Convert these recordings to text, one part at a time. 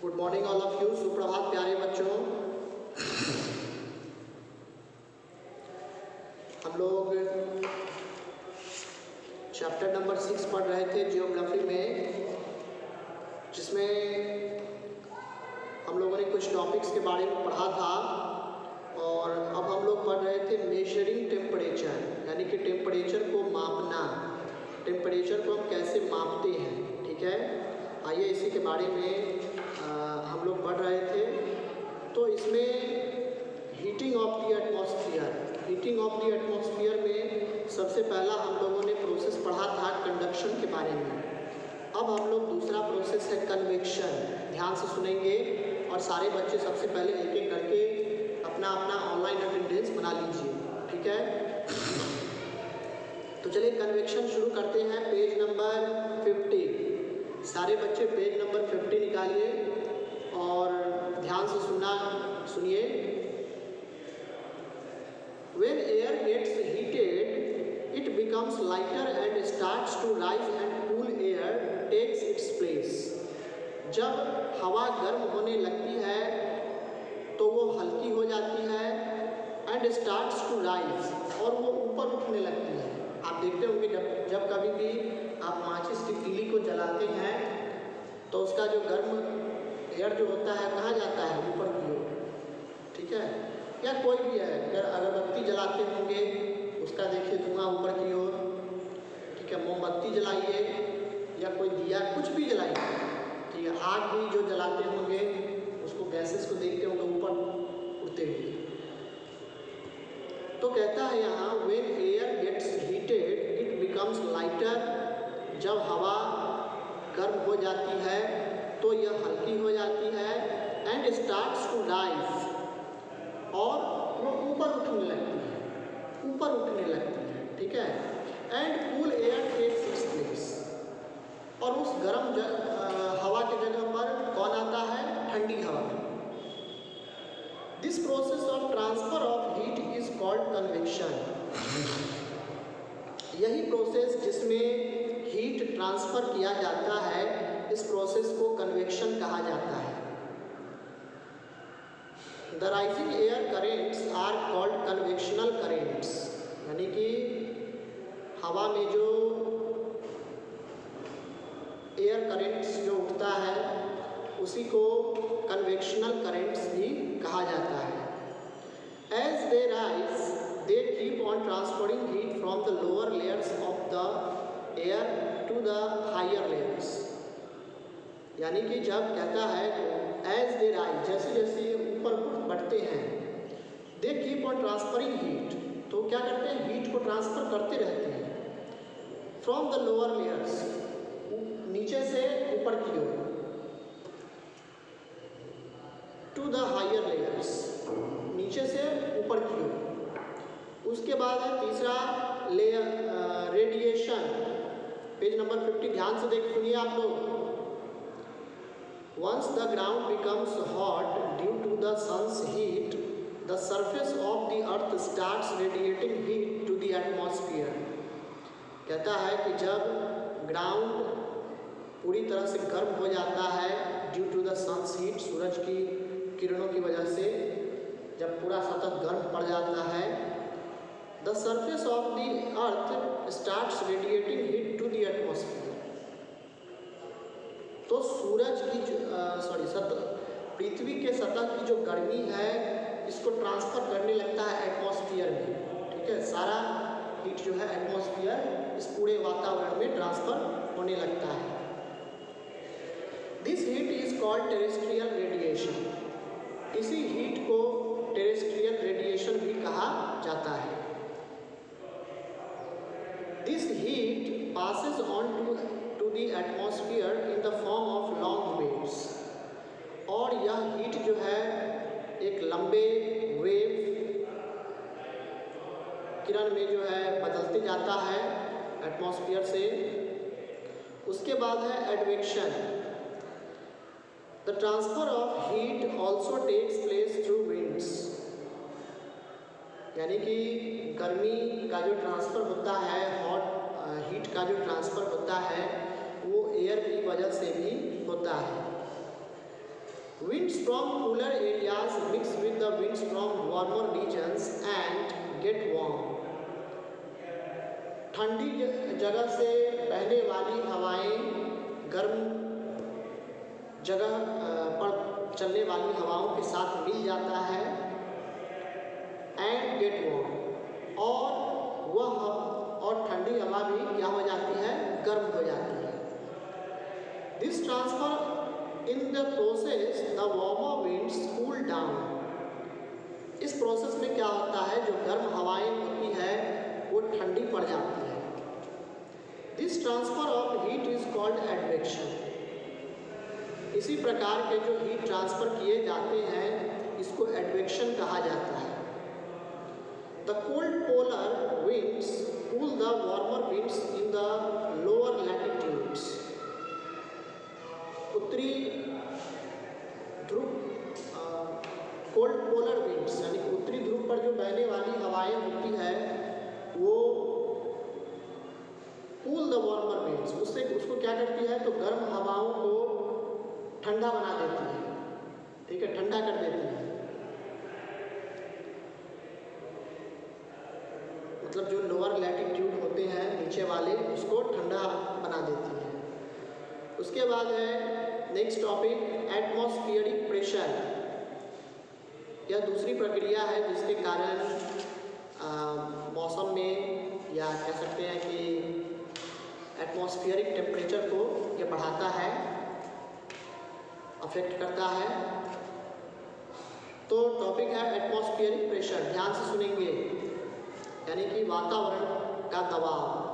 Good morning all of you. सुप्रभात प्यारे बच्चों। हम लोग चैप्टर नंबर 6 पढ़ रहे थे जियोग्राफी में, जिसमें हम लोगों ने कुछ टॉपिक्स के बारे में पढ़ा था और अब हम लोग पढ़ रहे थे मेजरिंग टेम्परेचर, यानी कि टेम्परेचर को मापना, टेम्परेचर को हम कैसे मापते हैं। ठीक है, आइए इसी के बारे में हम लोग पढ़ रहे थे। तो इसमें heating of the atmosphere, heating of the atmosphere में सबसे पहला हम लोगों ने प्रोसेस पढ़ा था कंडक्शन के बारे में। अब हम लोग दूसरा प्रोसेस है कन्वेक्शन। ध्यान से सुनेंगे और सारे बच्चे सबसे पहले एक एक करके अपना अपना ऑनलाइन अटेंडेंस बना लीजिए। ठीक है, तो चलिए कन्वेक्शन शुरू करते हैं। पेज नंबर 50, सारे बच्चे पेज नंबर 50 निकालिए और ध्यान से सुनिए। When air gets heated, it becomes lighter and starts to rise, and cool air takes its place. जब हवा गर्म होने लगती है तो वो हल्की हो जाती है, and starts to rise, और वो ऊपर उठने लगती है। आप देखते होंगे जब कभी भी आप माचिस की तीली को जलाते हैं तो उसका जो गर्म एयर जो होता है कहाँ जाता है? ऊपर की ओर। ठीक है, या कोई भी है, अगर अगरबत्ती जलाते होंगे उसका देखिए धुआं ऊपर की ओर। ठीक है, मोमबत्ती जलाइए या कोई दिया कुछ भी जलाइए, ठीक है, आग भी जो जलाते होंगे उसको गैसेस को देखते होंगे ऊपर उड़ते हुए। तो कहता है यहाँ when air gets heated it becomes lighter, जब हवा गर्म हो जाती है तो यह हल्की हो जाती है, and starts to rise, और वो ऊपर उठने लगती है, ऊपर उठने लगती है। ठीक है, and cool air takes its place, और उस गर्म हवा के जगह पर कौन आता है? ठंडी हवा। This process of transfer of heat is called convection. यही प्रोसेस जिसमें हीट ट्रांसफ़र किया जाता है, इस प्रोसेस को कन्वेक्शन कहा जाता है। The rising air currents are called convectional currents, यानी कि हवा में जो एयर करेंट्स जो उठता है उसी को कन्वेक्शनल करेंट्स भी कहा जाता है। As they rise, they keep on transferring heat from the lower layers of the air to the higher layers. यानी कि जब कहता है as they rise, जैसे जैसे ये ऊपर बढ़ते हैं, they keep on transferring heat, तो क्या करते हैं? हीट को ट्रांसफ़र करते रहते हैं from the lower layers, नीचे से ऊपर की ओर, to the higher layers, नीचे से ऊपर की ओर। उसके बाद है तीसरा लेयर रेडिएशन। पेज नंबर 50 ध्यान से सुनिए आप लोग। Once the ground becomes hot due to the sun's heat, the surface of the earth starts radiating heat to the atmosphere. कहता है कि जब ग्राउंड पूरी तरह से गर्म हो जाता है due to the sun's heat, सूरज की किरणों की वजह से जब पूरा सतह गर्म पड़ जाता है, the surface of the earth starts radiating heat to the atmosphere. तो सूरज की पृथ्वी के सतह की जो गर्मी है इसको ट्रांसफ़र करने लगता है एटमॉस्फेयर में। ठीक है, सारा हीट जो है एटमॉस्फेयर इस पूरे वातावरण में ट्रांसफ़र होने लगता है। This heat is called terrestrial radiation. इसी हीट को टेरेस्ट्रियल रेडिएशन भी कहा जाता है। This heat passes on to the atmosphere in the form of long waves, और यह हीट जो है एक लंबे वेव किरण में जो है बदलते जाता है एटमॉस्फेयर से। उसके बाद है advection. The transfer of heat also takes place through winds, यानी कि गर्मी का जो ट्रांसफ़र होता है, हीट का जो ट्रांसफ़र होता है वो एयर की वजह से भी होता है। Winds from cooler areas mix with the winds from warmer regions and get warm. ठंडी जगह से बहने वाली हवाएं गर्म जगह पर चलने वाली हवाओं के साथ मिल जाता है एंड गेट वार्म, और ठंडी हवा भी क्या हो जाती है, गर्म हो जाती है. This transfer in the process the warmer winds cool down. इस प्रोसेस में क्या होता है, जो गर्म हवाएं होती है वो ठंडी पड़ जाती है. This transfer of heat is called advection. इसी प्रकार के जो हीट ट्रांसफर किए जाते हैं इसको एडवेक्शन कहा जाता है. The cold polar winds cool the warmer winds in the lower latitudes. उत्तरी ध्रुव कोल्ड पोलर विंड्स यानी उत्तरी ध्रुव पर जो बहने वाली हवाएं होती है वो कूल द वार्मर विंड्स, उसको क्या करती है, तो गर्म हवाओं को ठंडा बना देती है. ठीक है, ठंडा कर देती है. मतलब जो लोअर लैटिट्यूड होते हैं नीचे वाले उसको ठंडा बना देती है. उसके बाद है नेक्स्ट टॉपिक एटमॉस्फेरिक प्रेशर. यह दूसरी प्रक्रिया है जिसके कारण मौसम में या कह सकते हैं कि एटमॉस्फेरिक टेम्परेचर को ये बढ़ाता है, अफेक्ट करता है. तो टॉपिक है एटमॉस्फेरिक प्रेशर. ध्यान से सुनेंगे, यानी कि वातावरण का दबाव.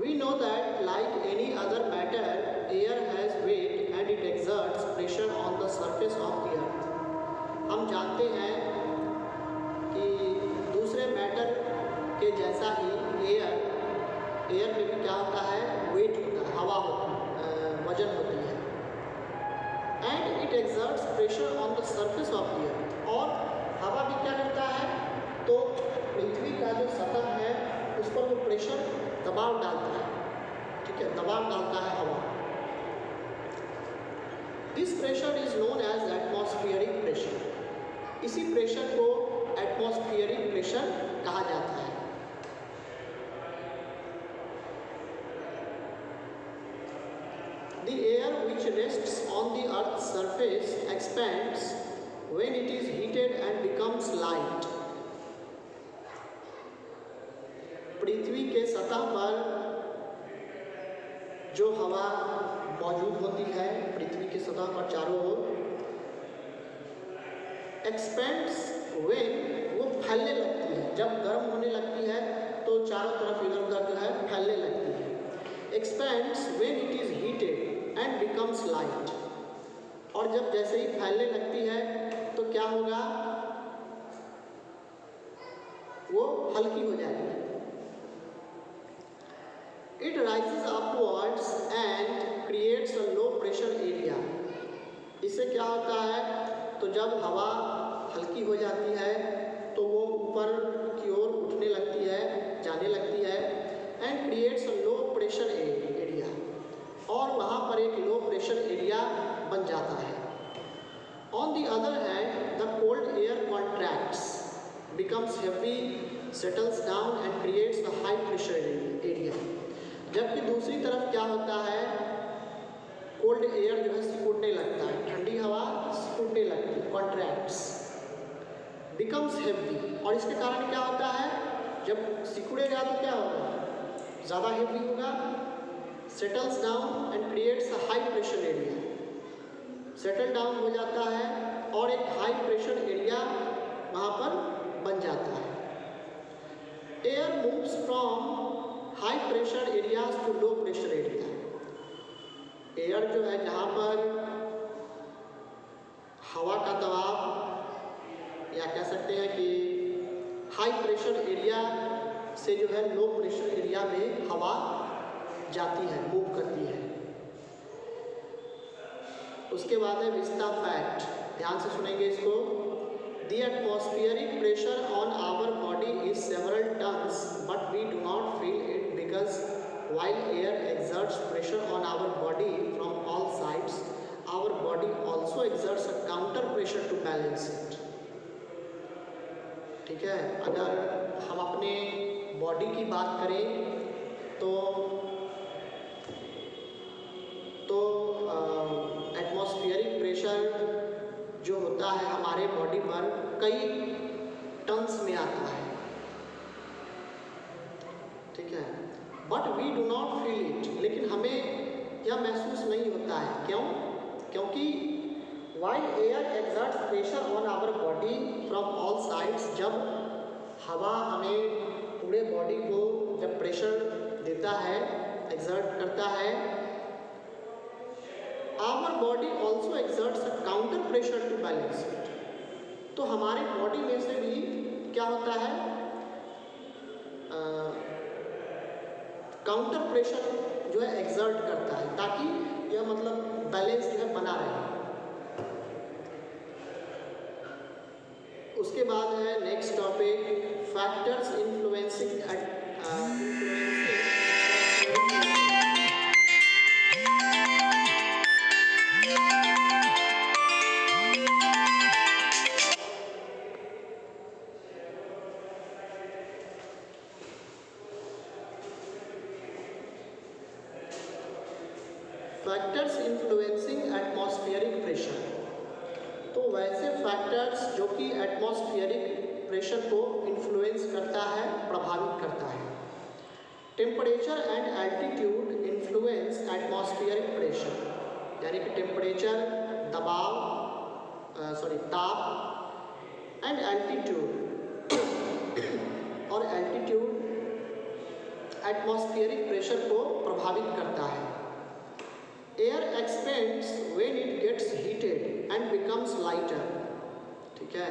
We know that like any other matter, air has weight and it exerts pressure on the surface of the earth. हम जानते हैं कि दूसरे मैटर के जैसा ही एयर में भी क्या होता है, वेट होता है, हवा होती है, वजन होती है. And it exerts pressure on the surface of the अर्थ. और हवा भी क्या करता है, तो पृथ्वी का जो सतह है उस पर वो प्रेशर दबाव डालता है. ठीक है, दबाव डालता है हवा. This pressure is known as atmospheric pressure. इसी प्रेशर को एटमॉस्फेरिक प्रेशर कहा जाता है. The air which rests on the earth's surface expands when it is heated and becomes light. पृथ्वी के सतह पर जो हवा मौजूद होती है पृथ्वी की सतह पर चारों ओर, एक्सपेंड्स व्हेन, वो फैलने लगती है. जब गर्म होने लगती है तो चारों तरफ इधर उधर जो है फैलने लगती है. Expends when it is heated and becomes light. और जब जैसे ही फैलने लगती है तो क्या होगा, वो हल्की हो जाएगी. It rises upwards and creates a low pressure area. इससे क्या होता है, तो जब हवा हल्की हो जाती है तो वो ऊपर की ओर उठने लगती है, जाने लगती है. and creates a low pressure area. और वहाँ पर एक लो प्रेशर एरिया बन जाता है. On the other hand, the cold air contracts, becomes heavy, settles down and creates a high pressure area. जबकि दूसरी तरफ क्या होता है, कोल्ड एयर जो है सिकुड़ने लगता है, ठंडी हवा सिकुड़ने लगती है, कॉन्ट्रैक्ट्स, बिकम्स हेवी. और इसके कारण क्या होता है, जब सिकुड़ेगा तो क्या होगा, ज़्यादा हेवी होगा. Settles down and creates a high pressure area. Settle down हो जाता है और एक हाई प्रेशर एरिया वहाँ पर बन जाता है. Air moves from high pressure areas to low pressure area. Air जो है जहाँ पर हवा का दबाव या कह सकते हैं कि हाई प्रेशर एरिया से जो है लो प्रेशर एरिया में हवा जाती है, मूव करती है. उसके बाद है विस्ता फैक्ट. ध्यान से सुनेंगे इसको. The atmospheric pressure on our body is several tons, but we do not feel it because while air exerts pressure on our body from all sides, our body also exerts a counter pressure to balance it. ठीक है, अगर हम अपने body की बात करें तो atmospheric pressure जो होता है हमारे बॉडी पर कई टन्स में आता है, ठीक है, but we do not feel it, लेकिन हमें यह महसूस नहीं होता है। क्यों? क्योंकि while air exerts pressure on our body from all sides, जब हवा हमें पूरे बॉडी को जब प्रेशर देता है, एक्सर्ट करता है, our body also exerts a counter pressure to balance it, तो हमारे बॉडी में से भी क्या होता है, काउंटर प्रेशर जो है एक्सर्ट करता है ताकि यह मतलब बैलेंस जो है बना रहे। उसके बाद है next topic, factors influencing factors influencing atmospheric pressure. तो वैसे फैक्टर्स जो कि एटमॉस्फेरिक प्रेशर को इन्फ्लुएंस करता है, प्रभावित करता है। Temperature and altitude influence atmospheric pressure, यानी कि टेम्परेचर, दबाव, ताप एंड एल्टीट्यूड और एल्टीट्यूड एटमॉस्फेरिक प्रेशर को प्रभावित करता है। Air expands when it gets heated and becomes lighter, ठीक है,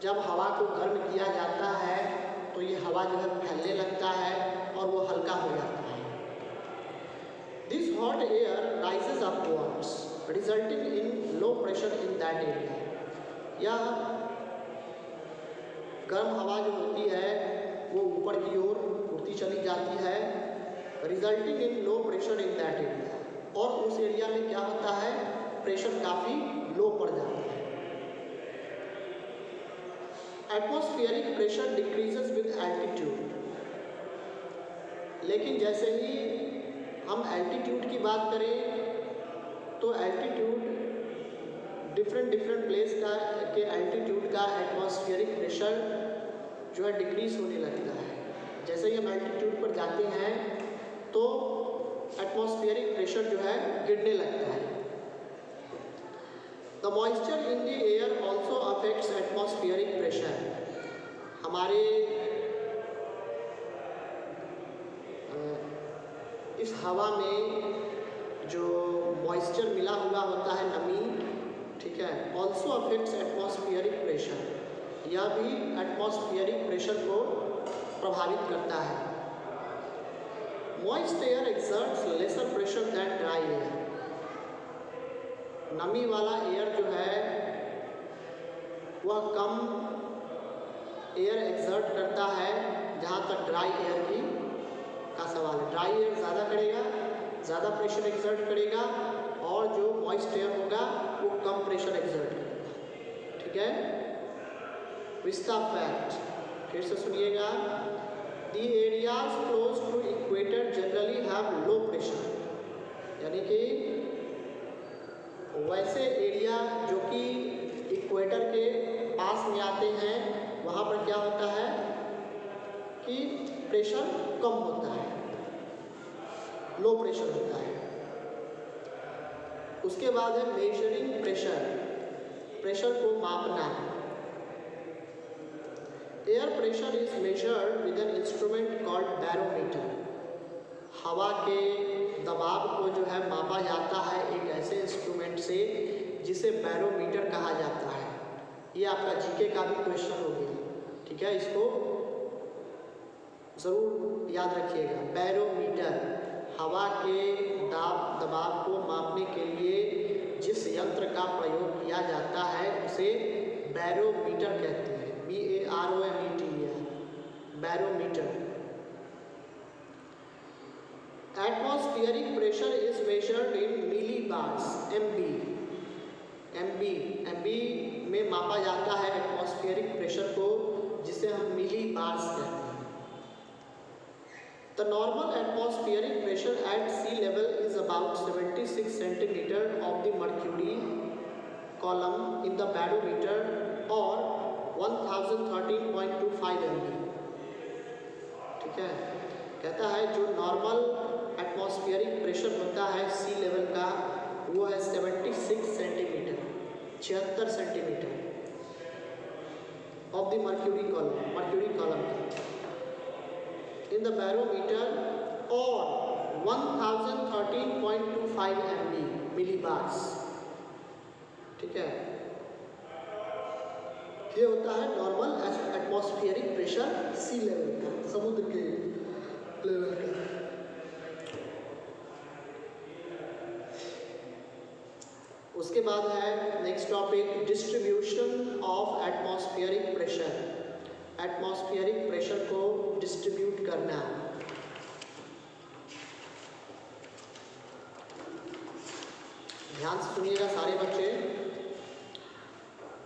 जब हवा को गर्म किया जाता है तो ये हवा जो है फैलने लगता है और वो हल्का हो जाता है। This hot air rises upwards resulting in low pressure in that area, यह गर्म हवा जो होती है वो ऊपर की ओर उड़ती चली जाती है, resulting in low pressure in that area, और उस एरिया में क्या होता है, प्रेशर काफ़ी लो पड़ जाता है। Atmospheric pressure decreases with altitude, लेकिन जैसे ही हम एल्टीट्यूड की बात करें तो एल्टीट्यूड डिफरेंट प्लेस के एल्टीट्यूड का एटमॉस्फेरिक प्रेशर जो है डिक्रीज होने लगता है। जैसे ही हम एल्टीट्यूड पर जाते हैं तो एटमॉस्फेरिक प्रेशर जो है गिरने लगता है। The moisture in the air also affects atmospheric pressure, हमारे इस हवा में जो मॉइस्चर मिला हुआ होता है, नमी, ठीक है, ऑल्सो अफेक्ट्स एटमॉस्फेरिक प्रेशर, यह भी एटमॉस्फेरिक प्रेशर को प्रभावित करता है। Moist air exerts lesser pressure than dry air, नमी वाला एयर जो है वह कम एयर एक्सर्ट करता है जहाँ तक ड्राई एयर की का सवाल है। ड्राई एयर ज़्यादा करेगा, ज़्यादा प्रेशर एक्सर्ट करेगा, और जो मॉइस्ट एयर होगा वो कम प्रेशर एक्सर्ट करेगा, ठीक है। विस्ता फैक्ट फिर से सुनिएगा, The areas close to equator generally have low pressure, यानी कि वैसे एरिया जो कि इक्वेटर के पास में आते हैं वहाँ पर क्या होता है कि प्रेशर कम होता है, लो प्रेशर होता है। उसके बाद है मेजरिंग प्रेशर, प्रेशर को मापना। Air pressure is measured with an instrument called barometer, हवा के दबाव को जो है मापा जाता है एक ऐसे इंस्ट्रूमेंट से जिसे बैरोमीटर कहा जाता है। ये आपका जीके का भी क्वेश्चन हो गया, ठीक है, इसको ज़रूर याद रखिएगा। बैरोमीटर, हवा के दबाव को मापने के लिए जिस यंत्र का प्रयोग किया जाता है उसे बैरोमीटर कहते हैं, BAROMETER, barometer. Atmospheric pressure is measured in millibars, MB. MB में मापा जाता है एटमॉस्फेरिक प्रेशर को, जिसे हम मिलीबार्स कहते हैं। The normal atmospheric pressure at sea level is about 76 centimeter of the mercury column in the barometer or 1013.25 MB। ठीक है, कहता है जो नॉर्मल एटमॉस्फेरिक प्रेशर होता है सी लेवल का वो है 76 centimetre, 76 centimetre of the mercury column in the barometer और 1013.25 MB मिलीबार्स। ठीक है, ये होता है नॉर्मल एटमॉस्फेरिक प्रेशर सी लेवल का, समुद्र के लेवल का। उसके बाद है next topic, distribution of atmospheric pressure. Atmospheric pressure को डिस्ट्रीब्यूट करना। ध्यान से सुनिएगा सारे बच्चे।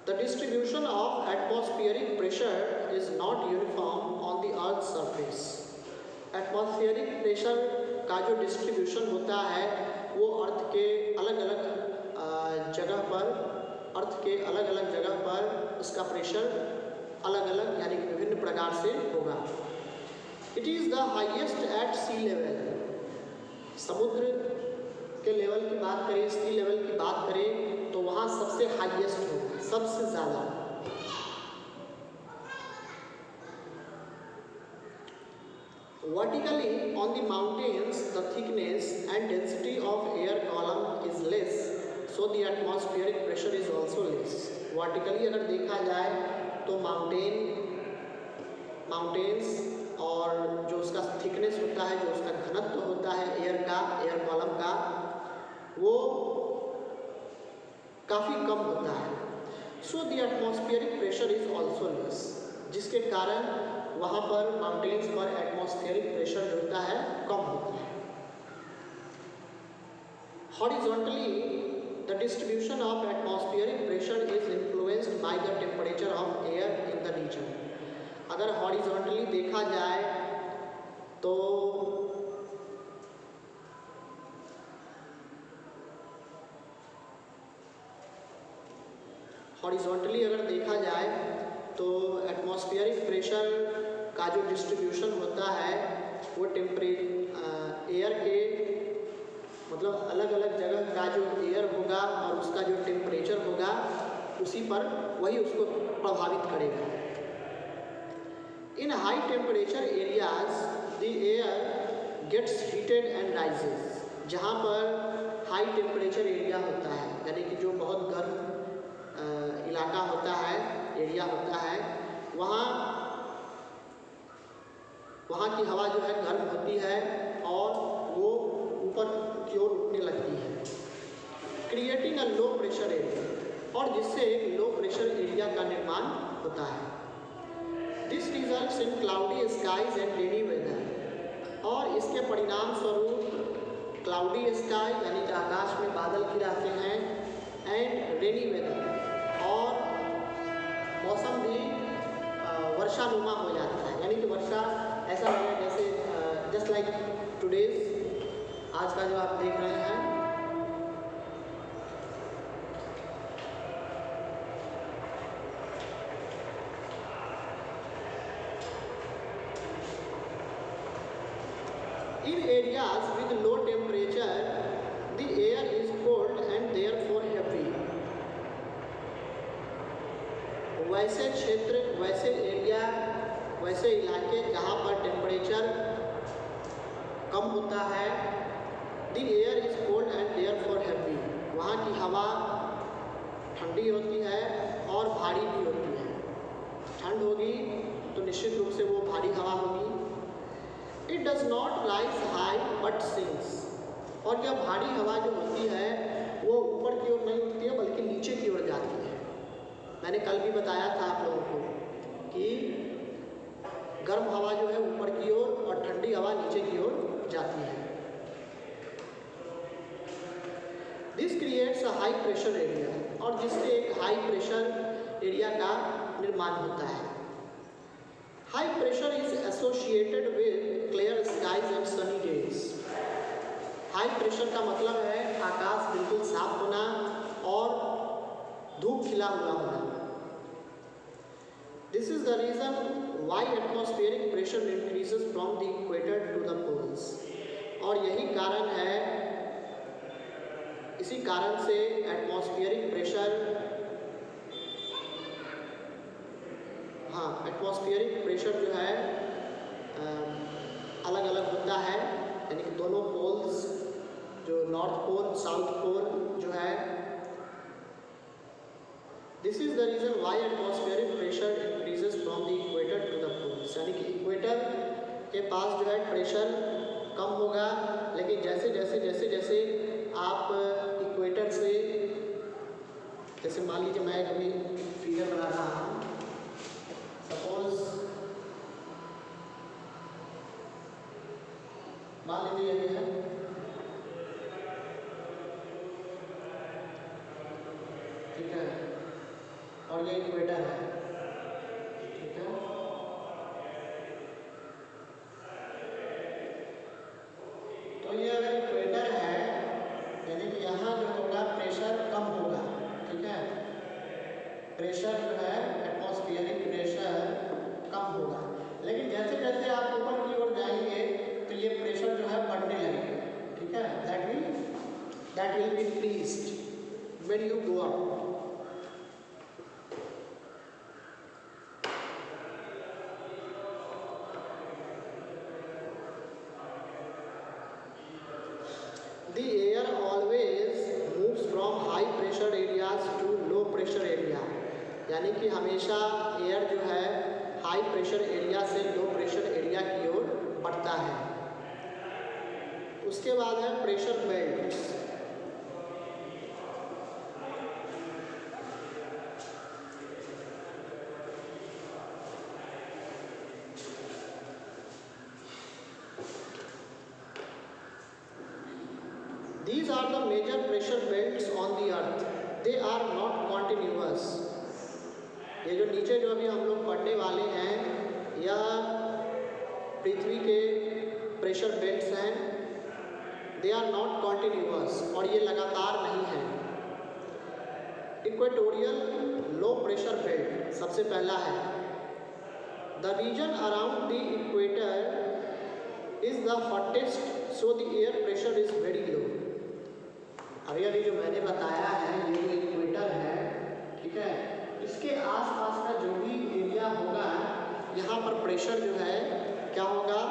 The distribution of atmospheric pressure is not uniform on the Earth's surface. Atmospheric pressure का जो डिस्ट्रीब्यूशन होता है वो अर्थ के अलग अलग जगह पर उसका प्रेशर अलग अलग यानी कि विभिन्न प्रकार से होगा। It is the highest at sea level. समुद्र के लेवल की बात करें, सी लेवल की बात करें तो वहाँ सबसे हाईएस्ट होगा, सबसे ज़्यादा। Vertically on the mountains, the thickness and density of air column is less, so the atmospheric pressure is also less. Vertically अगर देखा जाए तो माउंटेन्स और जो उसका थिकनेस होता है, जो उसका घनत्व होता है एयर कॉलम का, वो काफ़ी कम होता है। So the atmospheric pressure is also less, जिसके कारण वहाँ पर माउंटेन्स पर एटमॉस्फेरिक प्रेशर जो होता है कम होता है। Horizontally the distribution of atmospheric pressure is influenced by the temperature of air in the region. अगर हॉरिजॉन्टली देखा जाए तो एटमॉस्फेरिक प्रेशर का जो डिस्ट्रीब्यूशन होता है वो एयर के मतलब अलग अलग जगह का जो एयर होगा और उसका जो टेम्परेचर होगा उसी पर वही उसको प्रभावित करेगा। In high temperature areas the air gets heated and rises. जहाँ पर हाई टेम्परेचर एरिया होता है यानी कि जो बहुत गर्म इलाका होता है, एरिया होता है, वहाँ की हवा जो है गर्म होती है और वो ऊपर की ओर उठने लगती है, creating a low pressure area, और जिससे एक लो प्रेशर एरिया का निर्माण होता है। This results in cloudy skies and rainy weather, और इसके परिणाम स्वरूप क्लाउडी स्काई यानी कि आकाश में बादल घिराते हैं, एंड रेनी वेदर, और मौसम भी वर्षानुमा हो जाता है, यानी कि वर्षा ऐसा लगे जैसे जस्ट लाइक टुडेज, आज का जो आप देख रहे हैं। In areas with low temperature, the air is cold and therefore heavy. वैसे क्षेत्र, वैसे एरिया, वैसे इलाके जहाँ पर टेम्परेचर कम होता है, the air is cold and therefore heavy, वहाँ की हवा ठंडी होती है और भारी भी होती है। ठंड होगी तो निश्चित रूप से वो भारी हवा होगी। It does not rise high but sinks, और यह भारी हवा जो होती है वो ऊपर की ओर नहीं उठती है बल्कि नीचे की ओर जाती है। मैंने कल भी बताया था आप लोगों को कि गर्म हवा जो है ऊपर की ओर और ठंडी हवा नीचे की ओर जाती है। This creates a high pressure area, और जिससे एक हाई प्रेशर एरिया का निर्माण होता है। High pressure is associated with clear skies and sunny days. High pressure का मतलब है आकाश बिल्कुल साफ होना और धूप खिला हुआ होना। This is the reason why atmospheric pressure increases from the equator to the poles. और यही कारण है, इसी कारण से एटमॉस्फेरिक प्रेशर, एटमॉस्फेरिक प्रेशर जो है अलग अलग होता है, यानी कि दोनों पोल्स, जो नॉर्थ पोल साउथ पोल जो है, this is the reason why atmospheric pressure increases from the equator to the poles. यानी कि इक्वेटर के पास जो है प्रेशर कम होगा, लेकिन जैसे जैसे जैसे जैसे आप इक्वेटर से, जैसे मान लीजिए मैं अभी फिगर बना रहा हूँ, सपोज मान लीजिए ये है, ठीक है, और ये इक्वेटर है, ठीक है। तो ये अगर इक्वेटर है, यानी कि यहाँ जो होगा प्रेशर कम होगा, ठीक है, प्रेशर जो है एटमॉस्फेरिक प्रेशर कम होगा। लेकिन जैसे जैसे आप ऊपर की ओर जाएंगे तो ये प्रेशर जो है बढ़ने लगेगा, ठीक है, that will be increased when you go up. The air always moves from high pressure areas to low pressure area, यानी कि हमेशा एयर जो है हाई प्रेशर एरिया से लो प्रेशर एरिया की ओर बढ़ता है। उसके बाद है pressure belts. These are the major pressure belts on the earth. They are not continuous. ये जो नीचे जो अभी हम लोग पढ़ने वाले हैं, यह पृथ्वी के प्रेशर बेल्ट्स हैं। They are not continuous, और ये लगातार नहीं हैं। इक्वेटोरियल लो प्रेशर बेल्ट सबसे पहला है। The region around the equator is the hottest, so the air pressure is very low. अभी अभी जो मैंने बताया है, ये जो इक्वेटर है, ठीक है, इसके आसपास का जो भी एरिया होगा, यहाँ पर प्रेशर जो है क्या होगा,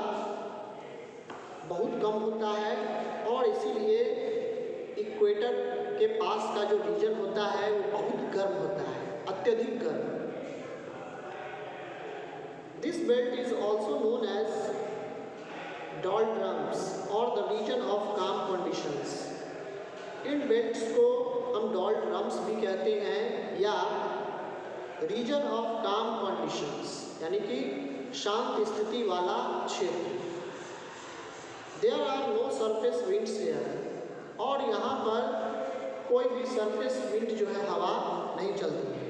बहुत कम होता है, और इसीलिए इक्वेटर के पास का जो रीजन होता है वो बहुत गर्म होता है, अत्यधिक गर्म। This belt is also known as doldrums और the region of calm conditions. इन बेल्ट्स को हम डॉल्ड्रम्स भी कहते हैं या रीजन ऑफ काम कंडीशंस, यानी कि शांत स्थिति वाला क्षेत्र। There are no surface winds here, और यहाँ पर कोई भी सरफेस विंड जो है हवा नहीं चलती है।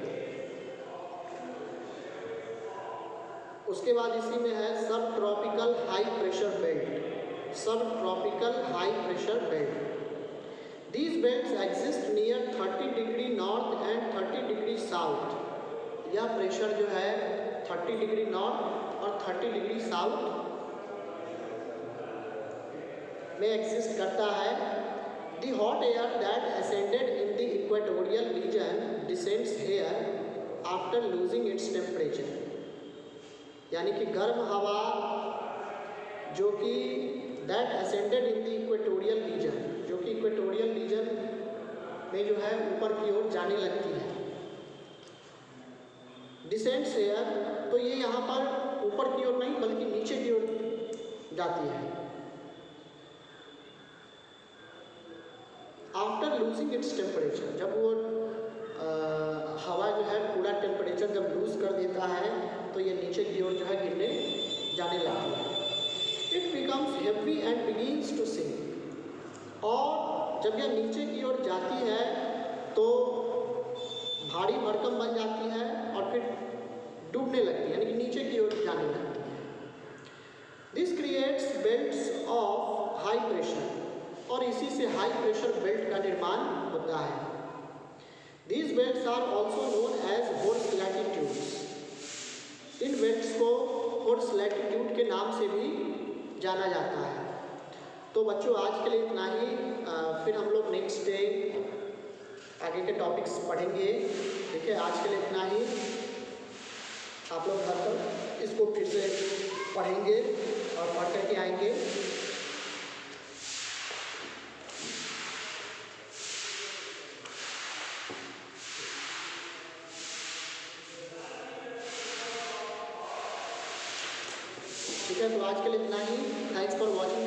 उसके बाद इसी में है सब ट्रॉपिकल हाई प्रेशर बेल्ट। सब tropical high pressure belt, these belts exist near 30 degree north and 30 degree south. यह प्रेशर जो है 30 डिग्री नॉर्थ और 30 डिग्री साउथ में एग्जिस्ट करता है। The hot air that ascended in the equatorial region descends here after losing its temperature। यानी कि गर्म हवा जो कि that ascended in the equatorial region, जो कि इक्वेटोरियल रीजन में जो है ऊपर की ओर जाने लगती है। डिसेंट्स एयर, तो ये यहाँ पर ऊपर की ओर नहीं बल्कि नीचे की ओर जाती है। आफ्टर लूजिंग इट्स टेम्परेचर, जब वो हवा जो है पूरा टेम्परेचर जब लूज कर देता है तो ये नीचे की ओर जो है गिरने जाने लगती है। It becomes heavy and begins to sink, और जब यह नीचे की ओर जाती है तो भारी भरकम बन जाती है और फिर डूबने लगती है, यानी कि नीचे की ओर जाने लगती है। This creates belts of high pressure, और इसी से हाई प्रेशर बेल्ट का निर्माण होता है। These belts are also known as horse latitudes. In belts को horse latitude के नाम से भी जाना जाता है। तो बच्चों आज के लिए इतना ही, फिर हम लोग नेक्स्ट डे आगे के टॉपिक्स पढ़ेंगे। ठीक है, आज के लिए इतना ही। आप लोग घर पर इसको फिर से पढ़ेंगे और पढ़ करके आएंगे। ठीक है, तो आज के लिए इतना ही। Thanks for watching.